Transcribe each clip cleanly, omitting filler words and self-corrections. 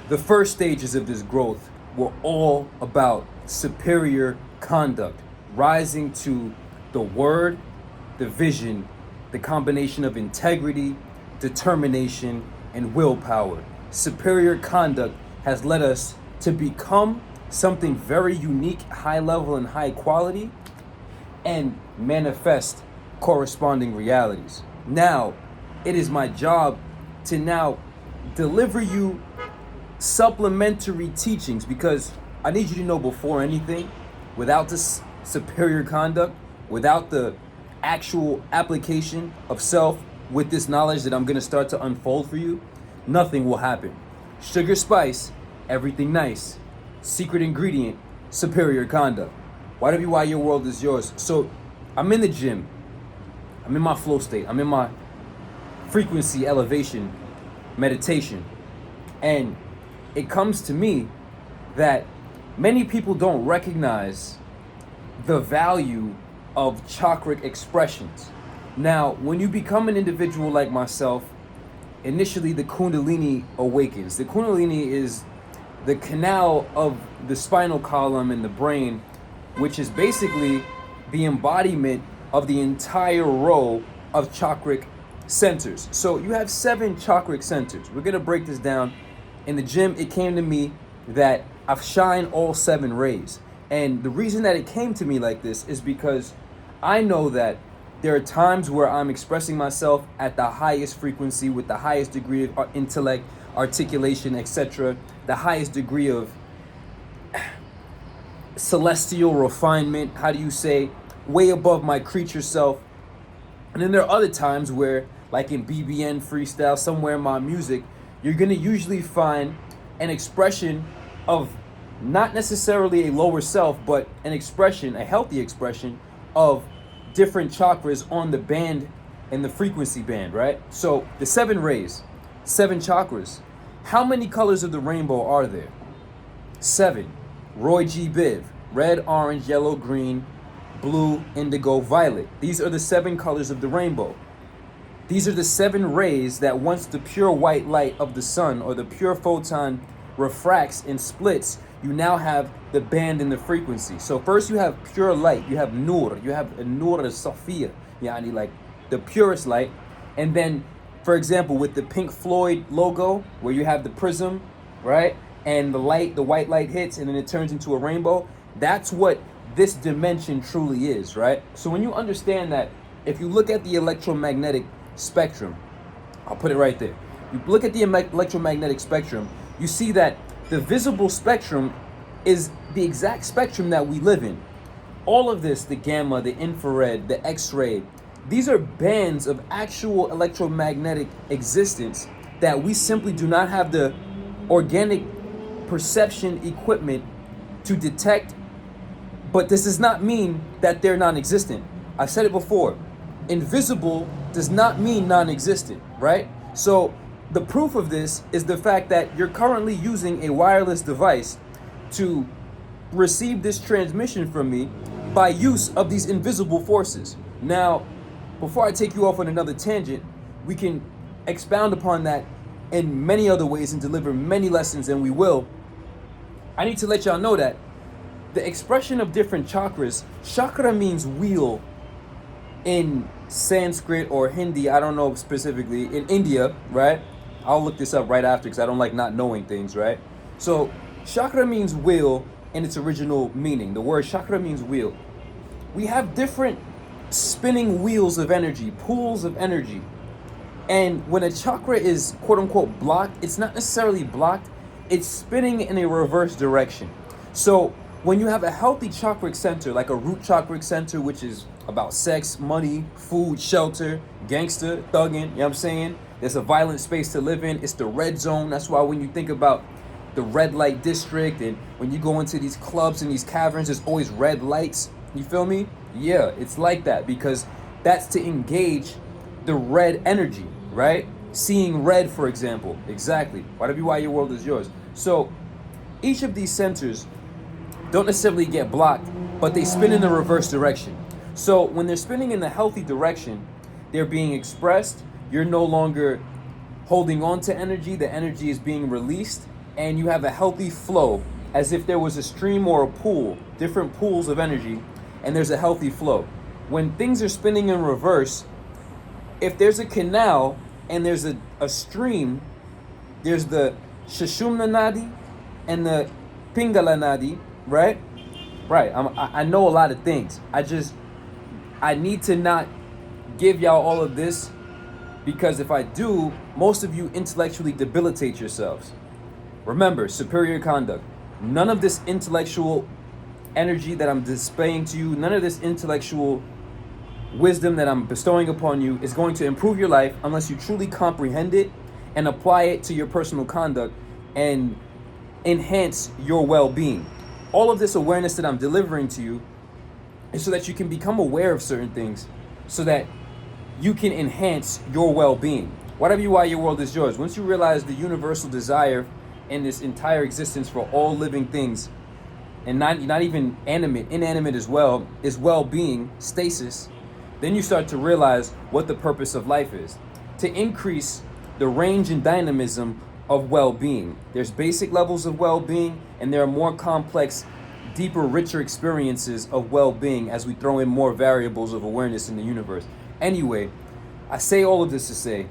The first stages of this growth were all about superior conduct, rising to the word, the vision, the combination of integrity, determination, and willpower. Superior conduct has led us to become something very unique, high level, and high quality, and manifest corresponding realities. Now, it is my job to now deliver you supplementary teachings, because I need you to know, before anything, without this superior conduct, without the actual application of self with this knowledge that I'm going to start to unfold for you, nothing will happen. Sugar, spice, everything nice. Secret ingredient, superior conduct. Why your world is yours. So I'm in the gym. I'm in my flow state. I'm in my frequency elevation meditation. And it comes to me that many people don't recognize the value of chakric expressions. Now, when you become an individual like myself, initially the Kundalini awakens. The Kundalini is the canal of the spinal column in the brain, which is basically the embodiment of the entire row of chakric centers. So you have 7 chakric centers. We're gonna break this down. In the gym, it came to me that I've shined all 7 rays. And the reason that it came to me like this is because I know that there are times where I'm expressing myself at the highest frequency with the highest degree of intellect, articulation, etc., the highest degree of celestial refinement, how do you say, way above my creature self. And then there are other times where, like in BBN freestyle, somewhere in my music, you're gonna usually find an expression of not necessarily a lower self, but an expression, a healthy expression of different chakras on the band and the frequency band, right? So the 7 rays, 7 chakras. How many colors of the rainbow are there? 7. Roy G. Biv: red, orange, yellow, green, blue, indigo, violet. These are the 7 colors of the rainbow. These are the 7 rays that once the pure white light of the sun or the pure photon refracts and splits, you now have the band and the frequency. So first you have pure light, you have nur, you have nur al-safiyya, yani like the purest light. And then, for example, with the Pink Floyd logo, where you have the prism, right? And the light, the white light hits and then it turns into a rainbow. That's what this dimension truly is, right? So when you understand that, if you look at the electromagnetic spectrum, I'll put it right there. You look at the electromagnetic spectrum, you see that the visible spectrum is the exact spectrum that we live in. All of this, the gamma, the infrared, the X-ray, these are bands of actual electromagnetic existence that we simply do not have the organic perception equipment to detect. But this does not mean that they're non-existent. I've said it before. Invisible does not mean non-existent, right? So the proof of this is the fact that you're currently using a wireless device to receive this transmission from me by use of these invisible forces. Now, before I take you off on another tangent, we can expound upon that in many other ways and deliver many lessons, and we will. I need to let y'all know that the expression of different chakras, chakra means wheel in Sanskrit or Hindi, I don't know specifically, in India, right? I'll look this up right after because I don't like not knowing things, right? So chakra means wheel in its original meaning. The word chakra means wheel. We have different spinning wheels of energy, pools of energy. And when a chakra is quote unquote blocked, it's not necessarily blocked, it's spinning in a reverse direction. So when you have a healthy chakric center, like a root chakric center, which is about sex, money, food, shelter, gangster, thugging, you know what I'm saying? There's a violent space to live in. It's the red zone. That's why when you think about the red light district and when you go into these clubs and these caverns, there's always red lights. You feel me? Yeah, it's like that because that's to engage the red energy, right? Seeing red, for example. Exactly. Why your world is yours. So each of these centers don't necessarily get blocked, but they spin in the reverse direction. So when they're spinning in the healthy direction, they're being expressed. You're no longer holding on to energy. The energy is being released. and you have a healthy flow, as if there was a stream or a pool, different pools of energy, and there's a healthy flow. When things are spinning in reverse, if there's a canal and there's a stream, there's the 𝙎𝙝𝙚𝙀𝙶 nadi and the �𝑝𝑖𝑛𝑔𝑎𝑙𝑎 nadi, right? Right. I know a lot of things. I need to not give y'all all of this, because if I do, most of you intellectually debilitate yourselves. Remember, superior conduct. None of this intellectual energy that I'm displaying to you, none of this intellectual wisdom that I'm bestowing upon you is going to improve your life unless you truly comprehend it and apply it to your personal conduct and enhance your well-being. All of this awareness that I'm delivering to you is so that you can become aware of certain things, so that you can enhance your well-being. Whatever you are, your world is yours. Once you realize the universal desire in this entire existence for all living things, and not even inanimate as well, is well-being, stasis, then you start to realize what the purpose of life is. To increase the range and dynamism of well-being. There's basic levels of well-being, and there are more complex, deeper, richer experiences of well-being as we throw in more variables of awareness in the universe. Anyway, I say all of this to say,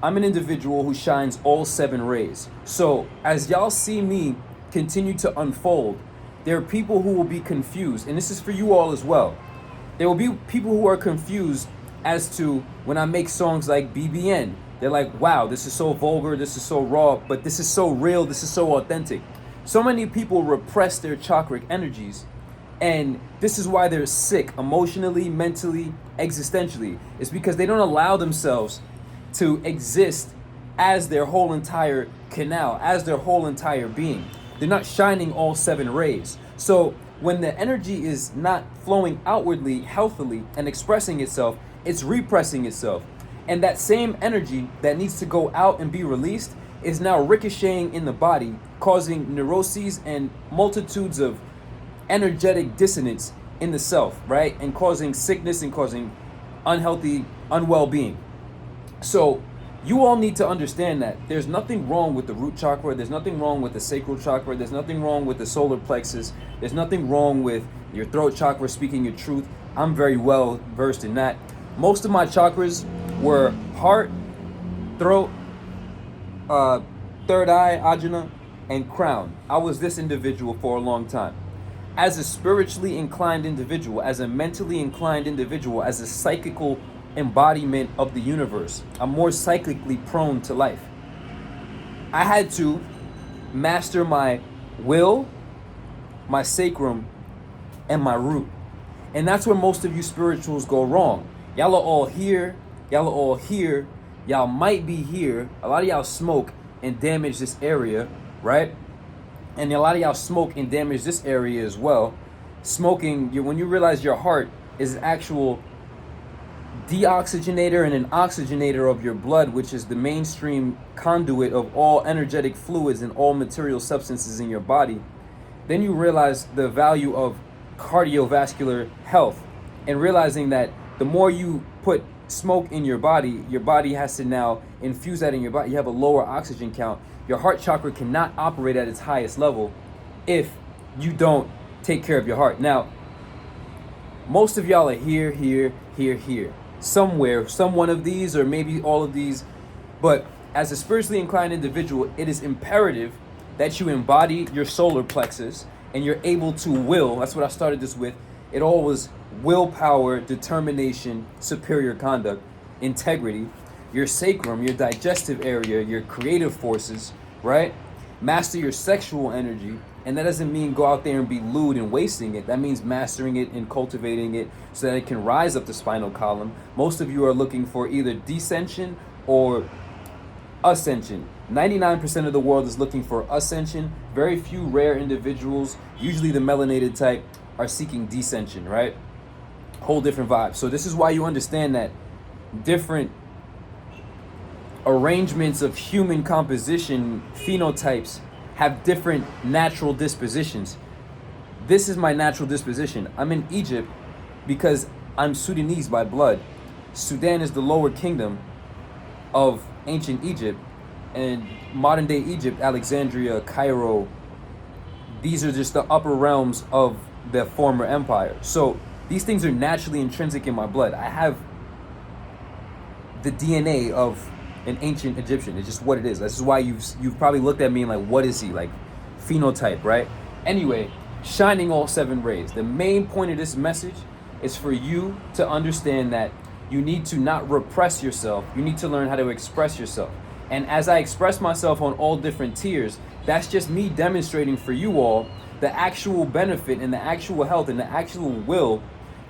I'm an individual who shines all 7 rays. So as y'all see me continue to unfold, there are people who will be confused, and this is for you all as well. There will be people who are confused as to when I make songs like BBN. They're like, wow, this is so vulgar, this is so raw, but this is so real, this is so authentic. So many people repress their chakric energies, and this is why they're sick emotionally, mentally, existentially. It's because they don't allow themselves to exist as their whole entire canal, as their whole entire being. They're not shining all 7 rays. So when the energy is not flowing outwardly, healthily, and expressing itself, it's repressing itself. And that same energy that needs to go out and be released is now ricocheting in the body, causing neuroses and multitudes of energetic dissonance in the self, right? And causing sickness and causing unhealthy, unwell being. So you all need to understand that there's nothing wrong with the root chakra, there's nothing wrong with the sacral chakra, there's nothing wrong with the solar plexus, there's nothing wrong with your throat chakra speaking your truth. I'm very well versed in that. Most of my chakras were heart, throat, third eye, ajna, and crown. I was this individual for a long time. As a spiritually inclined individual, as a mentally inclined individual, as a psychical embodiment of the universe, I'm more psychically prone to life. I had to master my will, my sacrum, and my root. And that's where most of you spirituals go wrong. Y'all are all here, y'all are all here, y'all might be here. A lot of y'all smoke and damage this area, right? And a lot of y'all smoke and damage this area as well. Smoking, when you realize your heart is an actual deoxygenator and an oxygenator of your blood, which is the mainstream conduit of all energetic fluids and all material substances in your body, then you realize the value of cardiovascular health, and realizing that the more you put smoke in your body has to now infuse that in your body. You have a lower oxygen count. Your heart chakra cannot operate at its highest level if you don't take care of your heart. Now, most of y'all are here, somewhere, some one of these, or maybe all of these. But as a spiritually inclined individual, it is imperative that you embody your solar plexus and you're able to will. That's what I started this with. It all was willpower, determination, superior conduct, integrity, your sacrum, your digestive area, your creative forces, right? Master your sexual energy. And that doesn't mean go out there and be lewd and wasting it. That means mastering it and cultivating it so that it can rise up the spinal column. Most of you are looking for either descension or ascension. 99% of the world is looking for ascension. Very few rare individuals, usually the melanated type, are seeking descension, right? Whole different vibe. So this is why you understand that different arrangements of human composition, phenotypes, have different natural dispositions. This is my natural disposition. I'm in Egypt because I'm Sudanese by blood. Sudan is the lower kingdom of ancient Egypt, and modern day Egypt, Alexandria, Cairo, these are just the upper realms of the former empire. So these things are naturally intrinsic in my blood. I have the DNA of an ancient Egyptian. It's just what it is. This is why you've probably looked at me and like, what is he? Like, phenotype, right? Anyway, shining all 7 rays. The main point of this message is for you to understand that you need to not repress yourself. You need to learn how to express yourself. And as I express myself on all different tiers, that's just me demonstrating for you all the actual benefit and the actual health and the actual will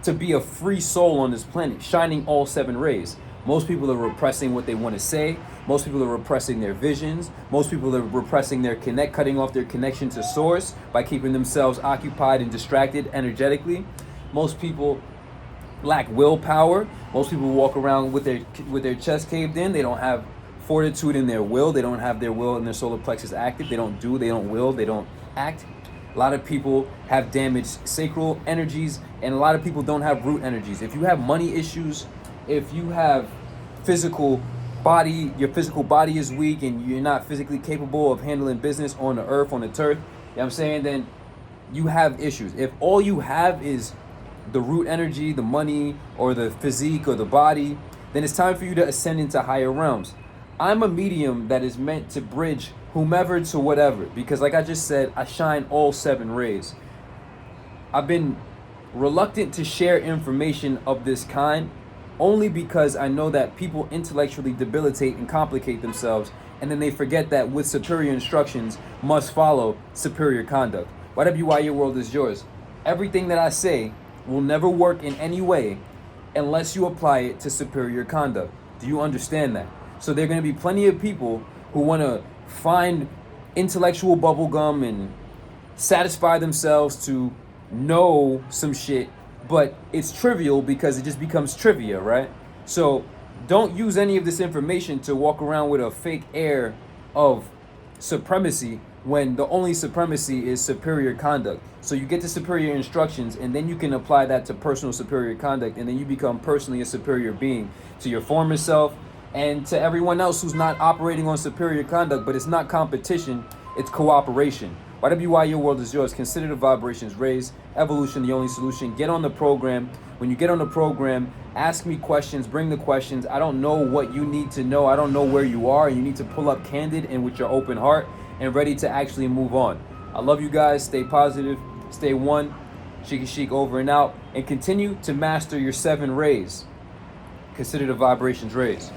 to be a free soul on this planet, shining all 7 rays. Most people are repressing what they want to say. Most people are repressing their visions. Most people are repressing their cutting off their connection to source by keeping themselves occupied and distracted energetically. Most people lack willpower. Most people walk around with their chest caved in. They don't have fortitude in their will. They don't have their will and their solar plexus active. They don't will, they don't act. A lot of people have damaged sacral energies, and a lot of people don't have root energies. If you have money issues, if you have physical body, your physical body is weak and you're not physically capable of handling business on the earth, on the turf, you know what I'm saying, then you have issues. If all you have is the root energy, the money, or the physique, or the body, then it's time for you to ascend into higher realms. I'm a medium that is meant to bridge whomever to whatever, because like I just said, I shine all 7 rays. I've been reluctant to share information of this kind only because I know that people intellectually debilitate and complicate themselves, and then they forget that with superior instructions must follow superior conduct. YWY, your world is yours. Everything that I say will never work in any way unless you apply it to superior conduct. Do you understand that? So there are going to be plenty of people who want to find intellectual bubblegum and satisfy themselves to know some shit, but it's trivial because it just becomes trivia, right? So don't use any of this information to walk around with a fake air of supremacy when the only supremacy is superior conduct. So you get the superior instructions, and then you can apply that to personal superior conduct, and then you become personally a superior being to your former self and to everyone else who's not operating on superior conduct. But it's not competition, it's cooperation. YWY, your world is yours. Consider the vibrations raised. Evolution, the only solution. Get on the program. When you get on the program, ask me questions. Bring the questions. I don't know what you need to know. I don't know where you are. You need to pull up candid and with your open heart and ready to actually move on. I love you guys. Stay positive. Stay one. Sheikhy Chic over and out. And continue to master your 7 rays. Consider the vibrations raised.